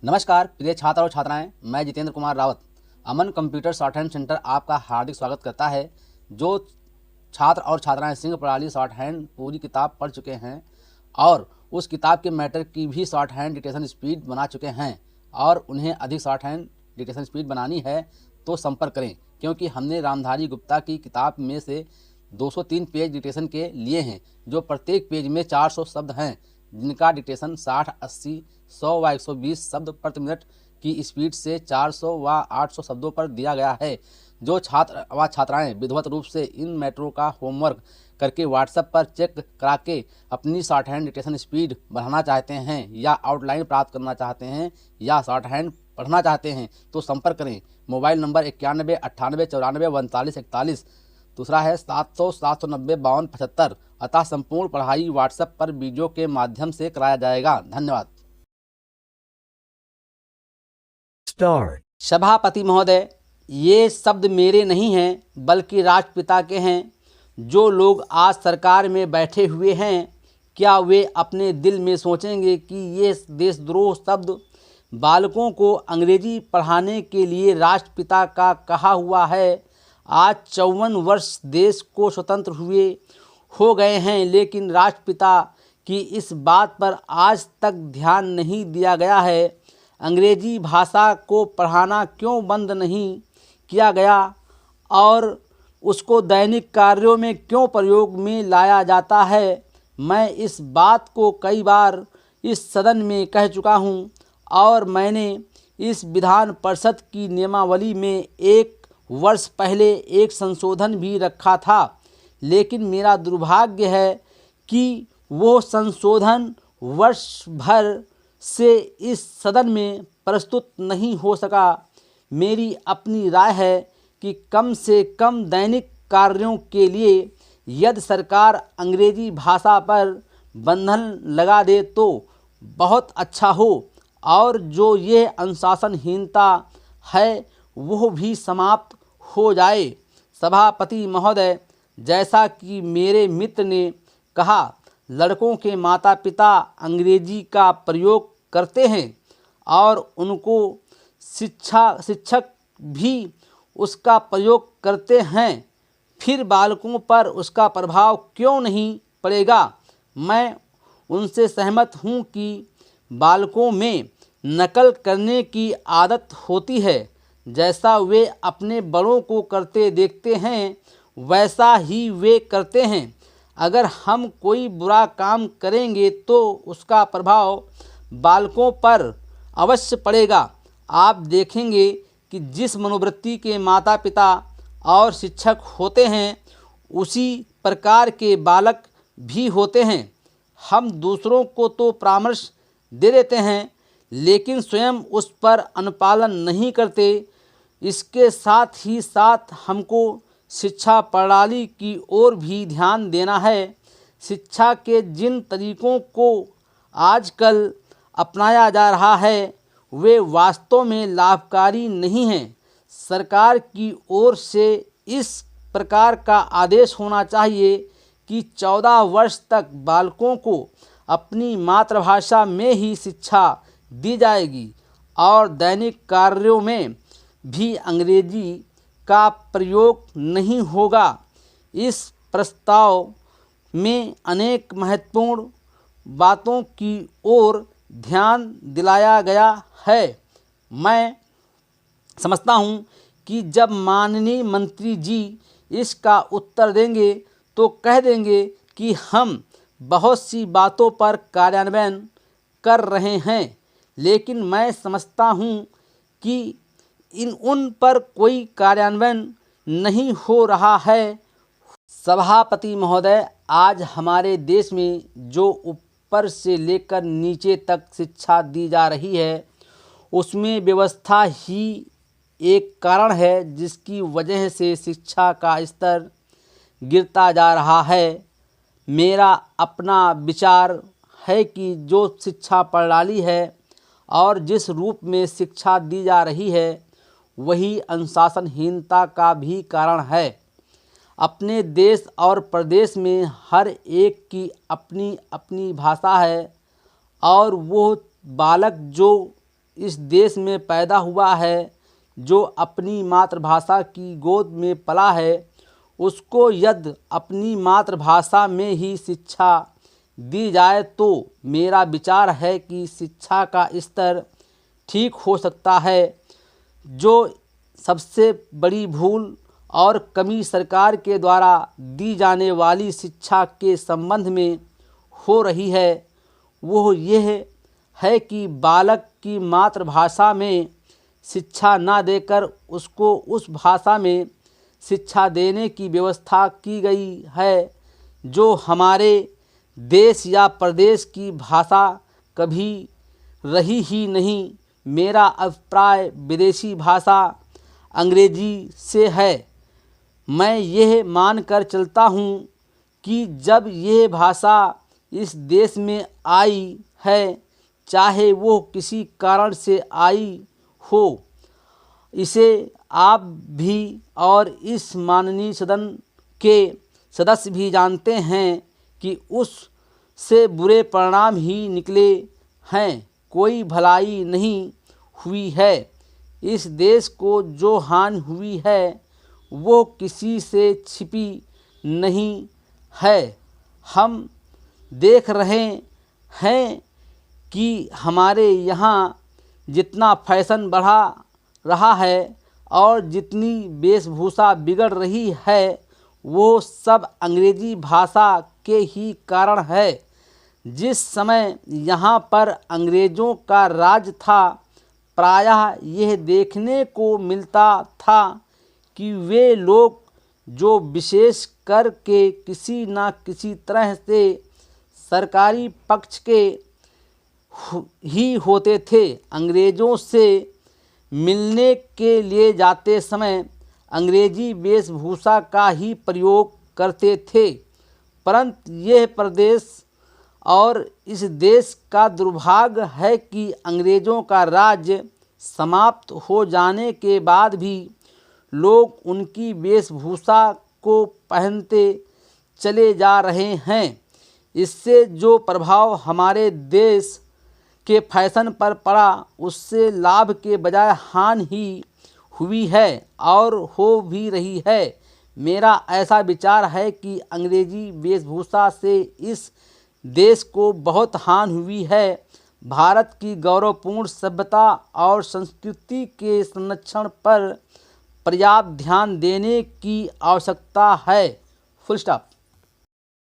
नमस्कार प्रिय छात्र और छात्राएं, मैं जितेंद्र कुमार रावत अमन कंप्यूटर शॉर्ट हैंड सेंटर आपका हार्दिक स्वागत करता है। जो छात्र और छात्राएं सिंह प्रणाली शॉर्ट हैंड पूरी किताब पढ़ चुके हैं और उस किताब के मैटर की भी शॉर्ट हैंड डिक्टेशन स्पीड बना चुके हैं और उन्हें अधिक शॉर्ट हैंड डिक्टेशन स्पीड बनानी है तो संपर्क करें, क्योंकि हमने रामधारी गुप्ता की किताब में से 203 पेज डिक्टेशन के लिए हैं, जो प्रत्येक पेज में 400 शब्द हैं, जिनका डिक्टेशन 60, 80, 100 व 120 शब्द प्रति मिनट की स्पीड से 400 व 800 शब्दों पर दिया गया है। जो छात्र व छात्राएं विधिवत रूप से इन मैटरों का होमवर्क करके व्हाट्सएप पर चेक करा के अपनी शॉर्ट हैंड डिक्टेशन स्पीड बढ़ाना चाहते हैं या आउटलाइन प्राप्त करना चाहते हैं या शॉर्ट हैंड पढ़ना चाहते हैं तो संपर्क करें। मोबाइल नंबर 91 98 94 39 41, दूसरा है 700 790 52 75। अतः संपूर्ण पढ़ाई व्हाट्सएप पर वीडियो के माध्यम से कराया जाएगा। धन्यवाद। सभापति महोदय, ये शब्द मेरे नहीं हैं बल्कि राष्ट्रपिता के हैं। जो लोग आज सरकार में बैठे हुए हैं, क्या वे अपने दिल में सोचेंगे कि ये देशद्रोह शब्द बालकों को अंग्रेजी पढ़ाने के लिए राष्ट्रपिता का कहा हुआ है? आज 54 वर्ष देश को स्वतंत्र हुए हो गए हैं, लेकिन राष्ट्रपिता की इस बात पर आज तक ध्यान नहीं दिया गया है। अंग्रेजी भाषा को पढ़ाना क्यों बंद नहीं किया गया और उसको दैनिक कार्यों में क्यों प्रयोग में लाया जाता है? मैं इस बात को कई बार इस सदन में कह चुका हूँ और मैंने इस विधान परिषद की नियमावली में 1 वर्ष पहले एक संशोधन भी रखा था, लेकिन मेरा दुर्भाग्य है कि वो संशोधन वर्ष भर से इस सदन में प्रस्तुत नहीं हो सका। मेरी अपनी राय है कि कम से कम दैनिक कार्यों के लिए यदि सरकार अंग्रेजी भाषा पर बंधन लगा दे तो बहुत अच्छा हो और जो ये अनुशासनहीनता है वो भी समाप्त हो जाए। सभापति महोदय, जैसा कि मेरे मित्र ने कहा, लड़कों के माता पिता अंग्रेजी का प्रयोग करते हैं और उनको शिक्षक भी उसका प्रयोग करते हैं, फिर बालकों पर उसका प्रभाव क्यों नहीं पड़ेगा? मैं उनसे सहमत हूँ कि बालकों में नकल करने की आदत होती है। जैसा वे अपने बड़ों को करते देखते हैं वैसा ही वे करते हैं। अगर हम कोई बुरा काम करेंगे तो उसका प्रभाव बालकों पर अवश्य पड़ेगा। आप देखेंगे कि जिस मनोवृत्ति के माता पिता और शिक्षक होते हैं उसी प्रकार के बालक भी होते हैं। हम दूसरों को तो परामर्श दे देते हैं लेकिन स्वयं उस पर अनुपालन नहीं करते। इसके साथ ही साथ हमको शिक्षा प्रणाली की ओर भी ध्यान देना है। शिक्षा के जिन तरीकों को आजकल अपनाया जा रहा है वे वास्तव में लाभकारी नहीं हैं। सरकार की ओर से इस प्रकार का आदेश होना चाहिए कि 14 वर्ष तक बालकों को अपनी मातृभाषा में ही शिक्षा दी जाएगी और दैनिक कार्यों में भी अंग्रेजी का प्रयोग नहीं होगा। इस प्रस्ताव में अनेक महत्वपूर्ण बातों की ओर ध्यान दिलाया गया है। मैं समझता हूँ कि जब माननीय मंत्री जी इसका उत्तर देंगे तो कह देंगे कि हम बहुत सी बातों पर कार्यान्वयन कर रहे हैं, लेकिन मैं समझता हूँ कि उन पर कोई कार्यान्वयन नहीं हो रहा है। सभापति महोदय, आज हमारे देश में जो ऊपर से लेकर नीचे तक शिक्षा दी जा रही है उसमें व्यवस्था ही एक कारण है जिसकी वजह से शिक्षा का स्तर गिरता जा रहा है। मेरा अपना विचार है कि जो शिक्षा प्रणाली है और जिस रूप में शिक्षा दी जा रही है वही अनुशासनहीनता का भी कारण है। अपने देश और प्रदेश में हर एक की अपनी अपनी भाषा है और वो बालक जो इस देश में पैदा हुआ है, जो अपनी मातृभाषा की गोद में पला है, उसको यदि अपनी मातृभाषा में ही शिक्षा दी जाए तो मेरा विचार है कि शिक्षा का स्तर ठीक हो सकता है। जो सबसे बड़ी भूल और कमी सरकार के द्वारा दी जाने वाली शिक्षा के संबंध में हो रही है, वो यह है कि बालक की मातृभाषा में शिक्षा न देकर उसको उस भाषा में शिक्षा देने की व्यवस्था की गई है, जो हमारे देश या प्रदेश की भाषा कभी रही ही नहीं। मेरा अभिप्राय विदेशी भाषा अंग्रेजी से है। मैं यह मानकर चलता हूँ कि जब यह भाषा इस देश में आई है, चाहे वो किसी कारण से आई हो, इसे आप भी और इस माननीय सदन के सदस्य भी जानते हैं कि उससे बुरे परिणाम ही निकले हैं, कोई भलाई नहीं हुई है। इस देश को जो हानि हुई है वो किसी से छिपी नहीं है। हम देख रहे हैं कि हमारे यहाँ जितना फैशन बढ़ा रहा है और जितनी वेशभूषा बिगड़ रही है, वो सब अंग्रेजी भाषा के ही कारण है। जिस समय यहाँ पर अंग्रेज़ों का राज था, प्रायः यह देखने को मिलता था कि वे लोग जो विशेष कर के किसी न किसी तरह से सरकारी पक्ष के ही होते थे, अंग्रेज़ों से मिलने के लिए जाते समय अंग्रेजी वेशभूषा का ही प्रयोग करते थे। परंतु यह प्रदेश और इस देश का दुर्भाग्य है कि अंग्रेज़ों का राज्य समाप्त हो जाने के बाद भी लोग उनकी वेशभूषा को पहनते चले जा रहे हैं। इससे जो प्रभाव हमारे देश के फैशन पर पड़ा, उससे लाभ के बजाय हानि ही हुई है और हो भी रही है। मेरा ऐसा विचार है कि अंग्रेजी वेशभूषा से इस देश को बहुत हानि हुई है। भारत की गौरवपूर्ण सभ्यता और संस्कृति के संरक्षण पर पर्याप्त ध्यान देने की आवश्यकता है। Full stop.